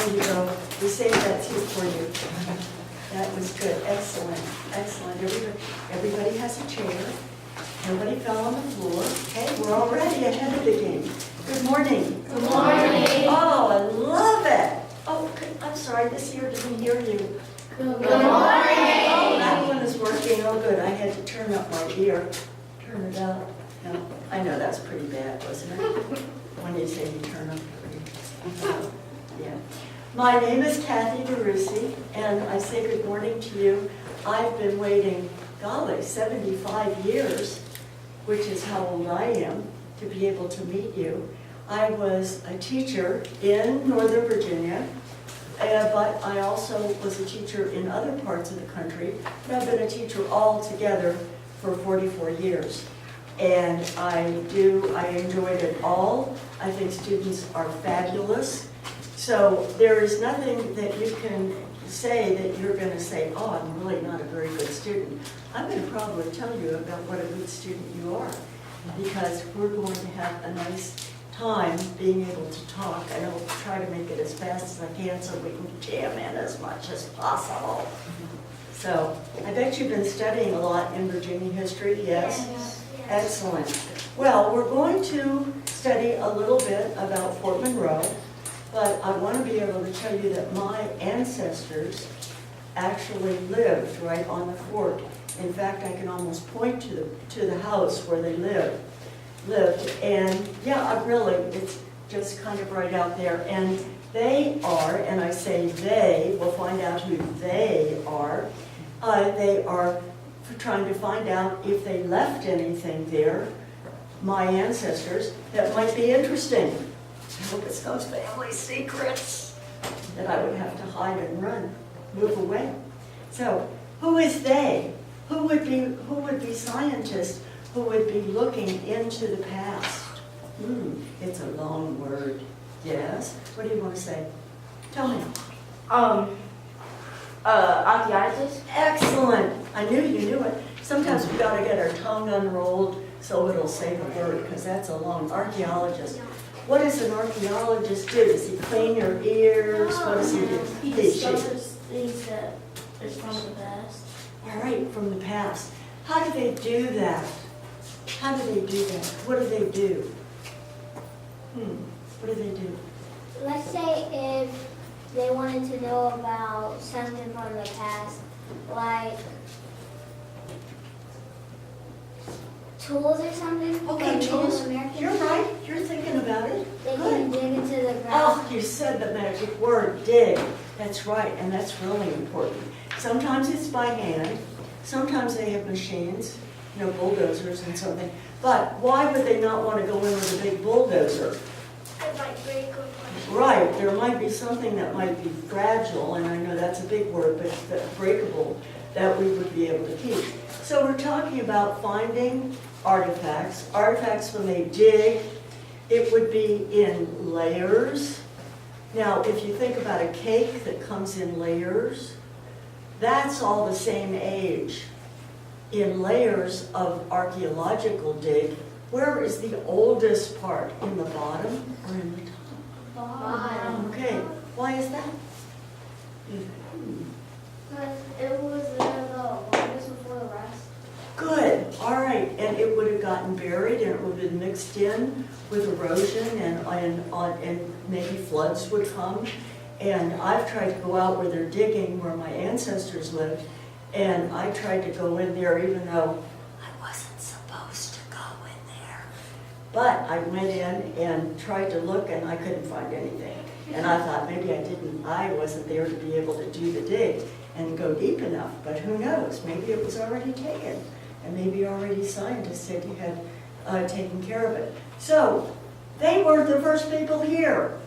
There you go. We saved that seat for you. That was good. Excellent. Excellent. Everybody has a chair. Nobody fell on the floor. Okay, we're already ahead of the game. Good morning. Good morning. Oh, I love it. Oh, I'm sorry. This ear didn't hear you. Good morning. Oh, that one is working. Oh, good. I had to turn up my ear. Turn it up. No, I know that's pretty bad, wasn't it? When you say you turn up your ear. Yeah. My name is Kathy DeRusi, and I say good morning to you. I've been waiting, golly, 75 years, which is how old I am, to be able to meet you. I was a teacher in Northern Virginia, but I also was a teacher in other parts of the country. But I've been a teacher altogether for 44 years. And I enjoyed it all. I think students are fabulous. So there is nothing that you can say that you're going to say, oh, I'm really not a very good student. I'm going to probably tell you about what a good student you are, because we're going to have a nice time being able to talk, and I'll try to make it as fast as I can so we can jam in as much as possible. So I bet you've been studying a lot in Virginia history, yes? Yes. Excellent. Well, we're going to study a little bit about Fort Monroe. But I want to be able to tell you that my ancestors actually lived right on the fort. In fact, I can almost point to the house where they lived. And yeah, really, it's just kind of right out there. And they are, and I say they, we'll find out who they are. They are trying to find out if they left anything there, my ancestors, that might be interesting. I hope it's those family secrets that I would have to hide and run, move away. So, who is they? Who would be scientists who would be looking into the past? It's a long word. Yes? What do you want to say? Tell me. Archaeologists. Excellent. I knew you knew it. Sometimes we got to get our tongue unrolled so it'll say the word, because that's a long archaeologist. What does an archaeologist do? Does he clean your ears? What does he do? He discovers things that are from the past. All right, from the past. How do they do that? How do they do that? What do they do? What do they do? Let's say if they wanted to know about something from the past, like tools or something. Okay, like tools. Native Americans, You're right. You're thinking about it. They Good. can dig into the ground. Oh, you said the magic word, dig. That's right, and that's really important. Sometimes it's by hand. Sometimes they have machines, bulldozers and something. But why would they not want to go in with a big bulldozer? It might break or punch. Right, there might be something that might be fragile, and I know that's a big word, but breakable, that we would be able to keep. So we're talking about finding artifacts. Artifacts, when they dig, it would be in layers. Now, if you think about a cake that comes in layers, that's all the same age. In layers of archaeological dig, where is the oldest part? In the bottom or in the top? Bottom. Okay, why is that? Because it was there the longest before the rest. Good, all right, and it would have gotten buried and it would have been mixed in with erosion and maybe floods would come. And I've tried to go out where they're digging, where my ancestors lived, and I tried to go in there even though I wasn't supposed to go in there. But I went in and tried to look and I couldn't find anything. And I thought maybe I wasn't there to be able to do the dig and go deep enough, but who knows, maybe it was already taken. And maybe already scientists said you had taken care of it. So, they were the first people here.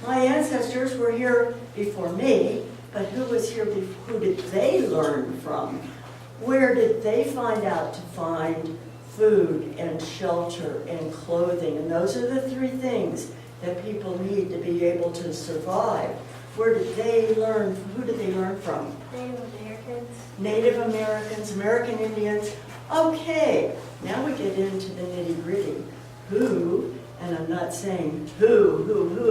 My ancestors were here before me, but who was here before? Who did they learn from? Where did they find out to find food and shelter and clothing? And those are the three things that people need to be able to survive. Where did they learn? Who did they learn from? Native Americans. Native Americans, American Indians. Okay, now we get into the nitty-gritty. Who, and I'm not saying who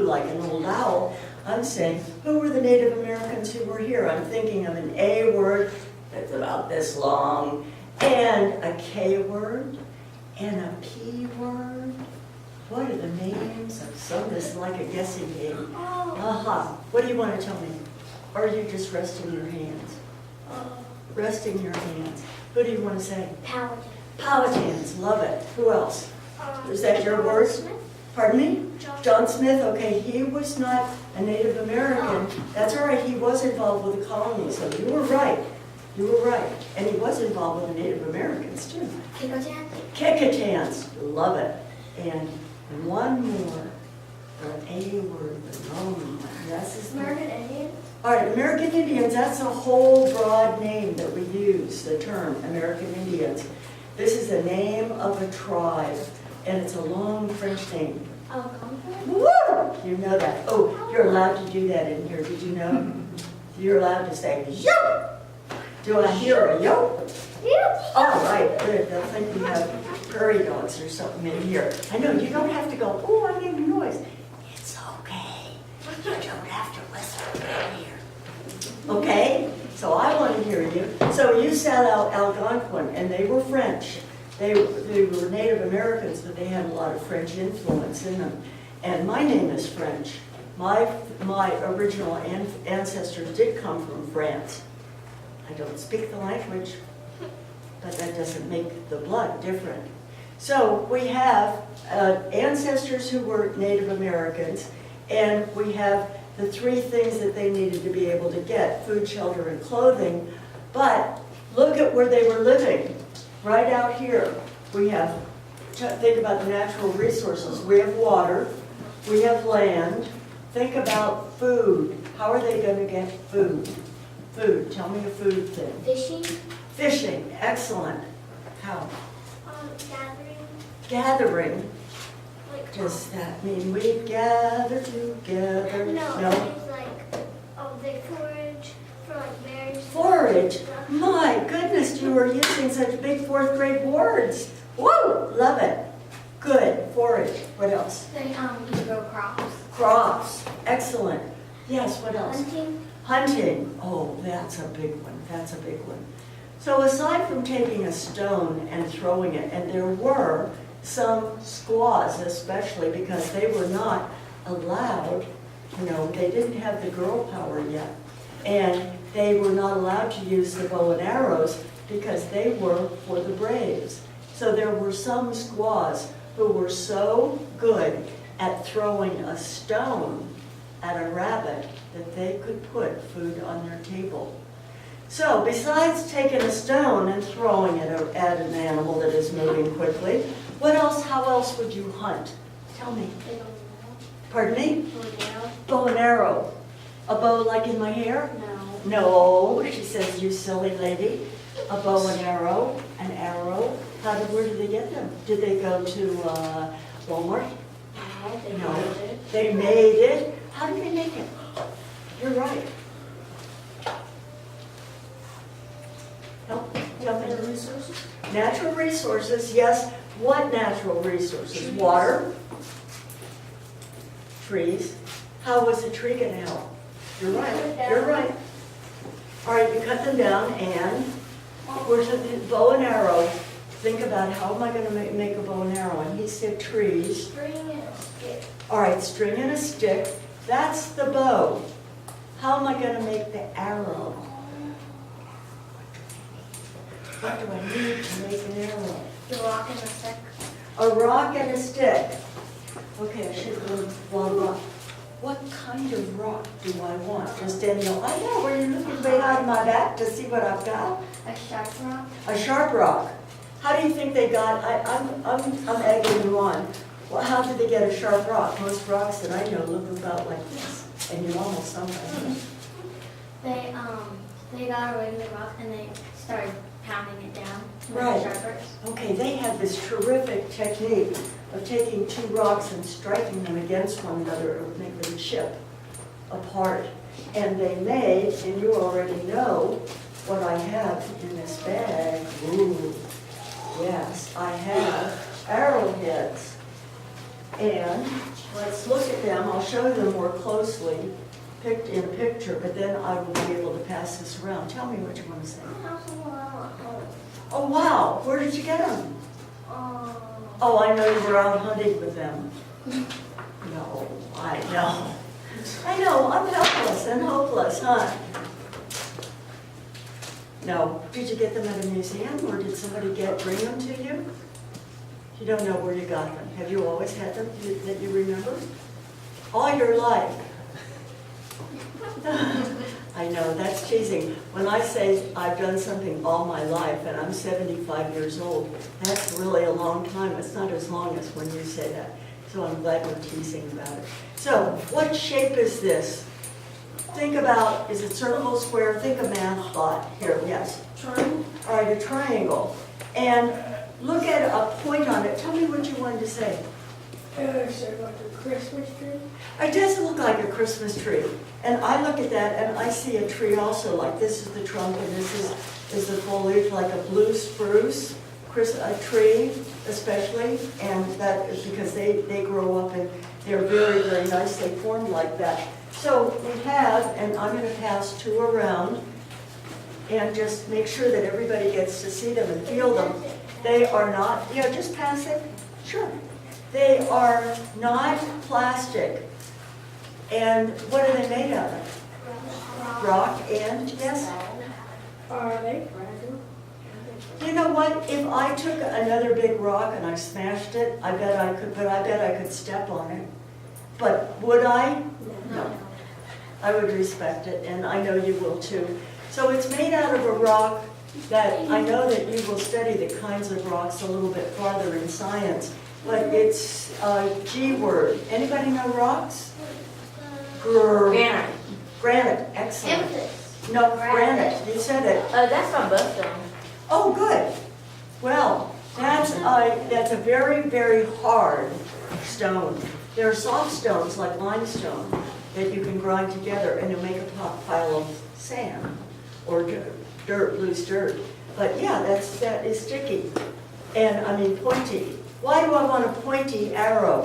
like an old owl, I'm saying, who were the Native Americans who were here? I'm thinking of an A word that's about this long, and a K word, and a P word. What are the names of some? This is like a guessing game. Aha. What do you want to tell me? Or are you just resting your hands? Resting your hands. Who do you want to say? Paladin. Powhatans. Love it. Who else? Is that your John word? Smith? Pardon me? John John Smith, okay, he was not a Native American. That's all right, he was involved with the colonies, so you were right. You were right. And he was involved with the Native Americans, too. Kikotan? Kekatans, love it. And one more, an A word, the long one. This is the- American Indian? All right, American Indians, that's a whole broad name that we use, the term American Indians. This is the name of a tribe, and it's a long French name. Algonquin? Woo! You know that. Oh, you're allowed to do that in here. Did you know? You're allowed to say, yo! Do I hear a yo? Yep. All right, good. They'll think we have prairie dogs or something in here. I know, you don't have to go, oh, I made a noise. It's okay. You don't have to whisper in here. Okay? So I want to hear you. So you said Algonquin, and they were French. They were Native Americans, but they had a lot of French influence in them. And my name is French. My original ancestors did come from France. I don't speak the language, but that doesn't make the blood different. So we have ancestors who were Native Americans, and we have the three things that they needed to be able to get: food, shelter, and clothing. But look at where they were living. Right out here, we have, think about the natural resources. We have water, we have land. Think about food. How are they going to get food? Food, tell me a food thing. Fishing? Fishing, excellent. How? Gathering? Gathering, Like, does that mean we gather together? no, it's like, they forage for like berries. Forage. My goodness, you are using such big fourth grade words. Woo, love it. Good, forage. What else? They grow crops. Crops, excellent. Yes, what else? Hunting. Hunting. Oh, that's a big one. That's a big one. So aside from taking a stone and throwing it, and there were some squaws especially, because they were not allowed, they didn't have the girl power yet. And they were not allowed to use the bow and arrows because they were for the braves. So there were some squaws who were so good at throwing a stone at a rabbit that they could put food on their table. So besides taking a stone and throwing it at an animal that is moving quickly, what else, how else would you hunt? Tell me. Pardon me? Bow and arrow. A bow like in my hair? No. No, she says, you silly lady. A bow and arrow, an arrow. Where did they get them? Did they go to Walmart? No. They made it. How did they make it? You're right. Help, tell me. Natural resources, yes. What natural resources? Trees. Water, trees. How was a tree going to help? You're right, you're right. All right, you cut them down, and where's the bow and arrow? Think about, how am I going to make a bow and arrow? And he said trees. String and a stick. All right, string and a stick. That's the bow. How am I going to make the arrow? What do I need to make an arrow? The rock and a stick. A rock and a stick. Okay, I should go one rock. What kind of rock do I want? Just any old, I know, were you looking behind my back to see what I've got? A sharp rock. A sharp rock. How do you think they got, I'm egging you on. Well, how did they get a sharp rock? Most rocks that I know look about like this, and you almost sometimes. They got a regular rock and they started pounding it down to make Right. it sharper. Okay, they had this terrific technique of taking two rocks and striking them against one another. It would make them chip apart. And they made, and you already know what I have in this bag. Ooh, yes, I have arrowheads. And Let's look at them. I'll show them more closely, picked in a picture, but then I will be able to pass this around. Tell me what you want to say. Oh, wow. Where did you get them? Oh, I know you were out hunting with them. No, I know. I know, I'm helpless and hopeless, huh? No. Did you get them at a museum, or did somebody bring them to you? You don't know where you got them. Have you always had them that you remember? All your life. I know, that's teasing. When I say I've done something all my life and I'm 75 years old, that's really a long time. It's not as long as when you say that. So I'm glad we're teasing about it. So, what shape is this? Think about, is it circle, square? Think of math thought. Here, yes. Triangle. All right, a triangle. And look at a point on it. Tell me what you wanted to say. So like a Christmas tree? It does look like a Christmas tree. And I look at that and I see a tree also, like this is the trunk and this is the foliage, like a blue spruce, a tree especially. And that is because they grow up and they're very, very nice. They form like that. So we have, and I'm going to pass two around and just make sure that everybody gets to see them and feel them. They are not, yeah, just pass it. Sure. They are not plastic. And what are they made out of? Rock and, yes? Are they fragile? You know what? If I took another big rock and I smashed it, I bet I could, but I bet I could step on it. But would I? No. I would respect it, and I know you will too. So it's made out of a rock that I know that you will study the kinds of rocks a little bit farther in science, but it's a G word. Anybody know rocks? Granite. Granite, excellent. Amethyst. No, granite, you said it. That's my birthstone. Oh, good. Well, that's a very, very hard stone. There are soft stones like limestone that you can grind together and you'll make a pile of sand or dirt, loose dirt. But yeah, that is sticky. And I mean pointy. Why do I want a pointy arrow?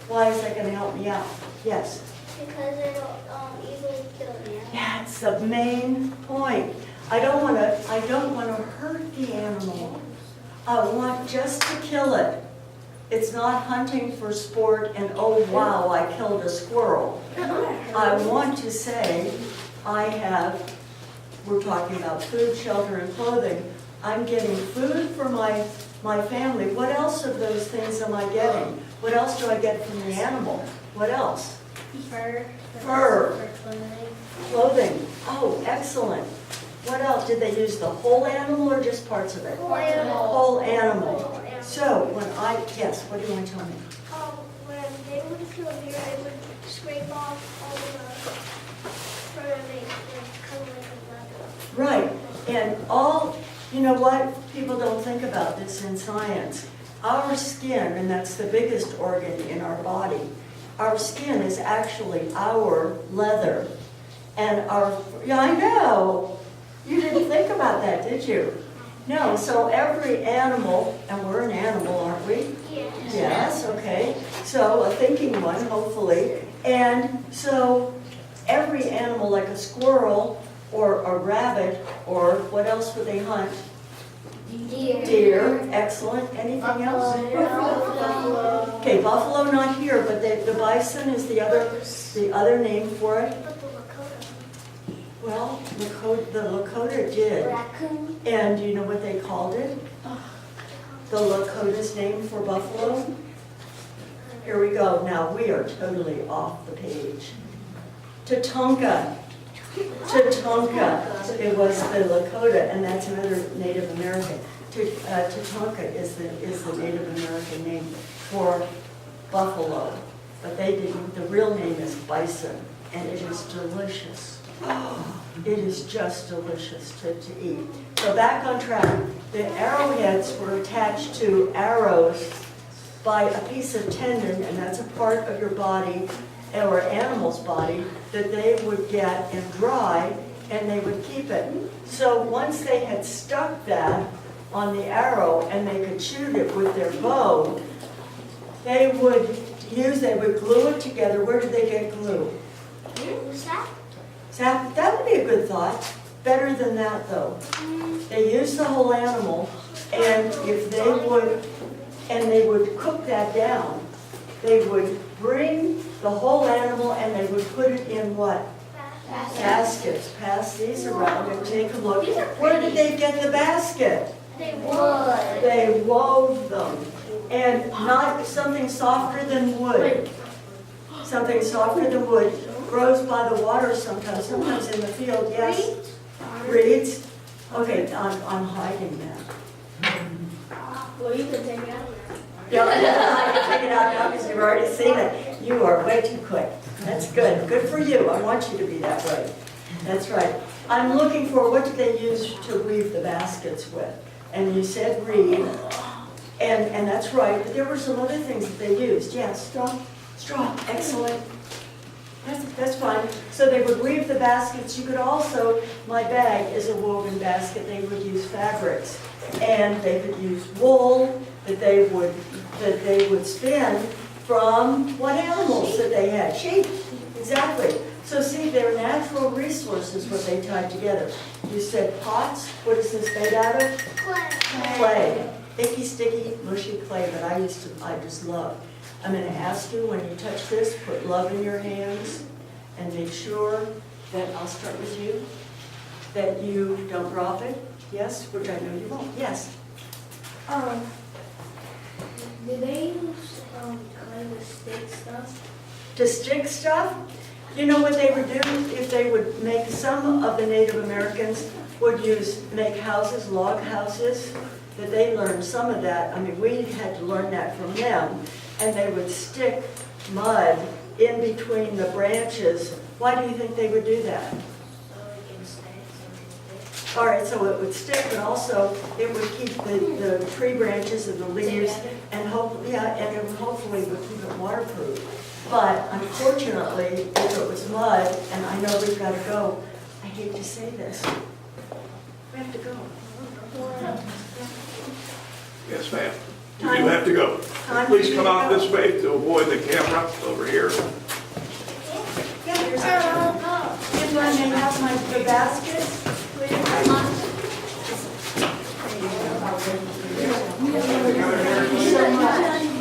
Why is that going to help me out? Yes? Because it'll easily kill you. That's the main point. I don't want to hurt the animal. I want just to kill it. It's not hunting for sport and, oh wow, I killed a squirrel. I want to say we're talking about food, shelter, and clothing. I'm getting food for my family. What else of those things am I getting? What else do I get from the animal? What else? Fur. Fur. For clothing. Clothing. Oh, excellent. What else? Did they use the whole animal or just parts of it? Whole animal. Whole animal. So, yes, what do you want to tell me? When they would kill a deer, they would scrape off all the fur and make kind of like a leather. Right, and you know what? People don't think about this in science. Our skin, and that's the biggest organ in our body, our skin is actually our leather. And yeah, I know. You didn't think about that, did you? No, so every animal, and we're an animal, aren't we? Yes. Yes, okay. So a thinking one, hopefully. And so every animal, like a squirrel or a rabbit, or what else would they hunt? Deer. Deer, excellent. Anything else? Buffalo. Okay, buffalo not here, but the bison is the other name for it. But the Lakota. Well, the Lakota did. Raccoon. And do you know what they called it? The Lakota's name for buffalo? Here we go. Now, we are totally off the page. Tatonka. Tatonka. It was the Lakota, and that's another Native American. Tatonka is the Native American name for buffalo. But they didn't. The real name is bison, and it is delicious. It is just delicious to eat. So back on track, the arrowheads were attached to arrows by a piece of tendon, and that's a part of your body, or animal's body, that they would get and dry, and they would keep it. So once they had stuck that on the arrow and they could shoot it with their bow, they would they would glue it together. Where did they get glue? Who's that? Sap, that would be a good thought. Better than that, though. They used the whole animal, and if they would cook that down, they would bring the whole animal and they would put it in what? Baskets. Pass these around and take a look. Where did they get the basket? They would. They wove them. And not something softer than wood. Something softer than wood grows by the water sometimes in the field, yes. Reeds? Okay, I'm hiding that. Well, you can take it out. Yeah, I can take it out now because you've already seen it. You are way too quick. That's good. Good for you. I want you to be that way. That's right. I'm looking for what did they use to weave the baskets with? And you said reed. And that's right, but there were some other things that they used. Yeah, straw. Straw. Excellent. That's fine. So they would weave the baskets. You could also, my bag is a woven basket. They would use fabrics. And they could use wool that they would spin from what animals that they had? Sheep. Exactly. So see, they're natural resources what they tied together. You said pots. What is this made out of? Clay. Icky, sticky, mushy clay that I just love. I'm going to ask you when you touch this, put love in your hands and make sure that, I'll start with you, that you don't drop it. Yes, which I know you won't. Yes. Do they use clay to stick stuff? To stick stuff, you know what they would do? If they would make, some of the Native Americans would make houses, log houses, that they learned some of that. I mean, we had to learn that from them. And they would stick mud in between the branches. Why do you think they would do that? So it can stay. All right, so it would stick, but also it would keep the tree branches and the leaves, and hopefully would keep it waterproof. But unfortunately, if it was mud, and I know we've got to go, I hate to say this, we have to go. Yes, ma'am. You do have to go. Time Please for come you to out go. this way to avoid the camera over here. Yeah, here's if I may have the baskets. Thank you so much.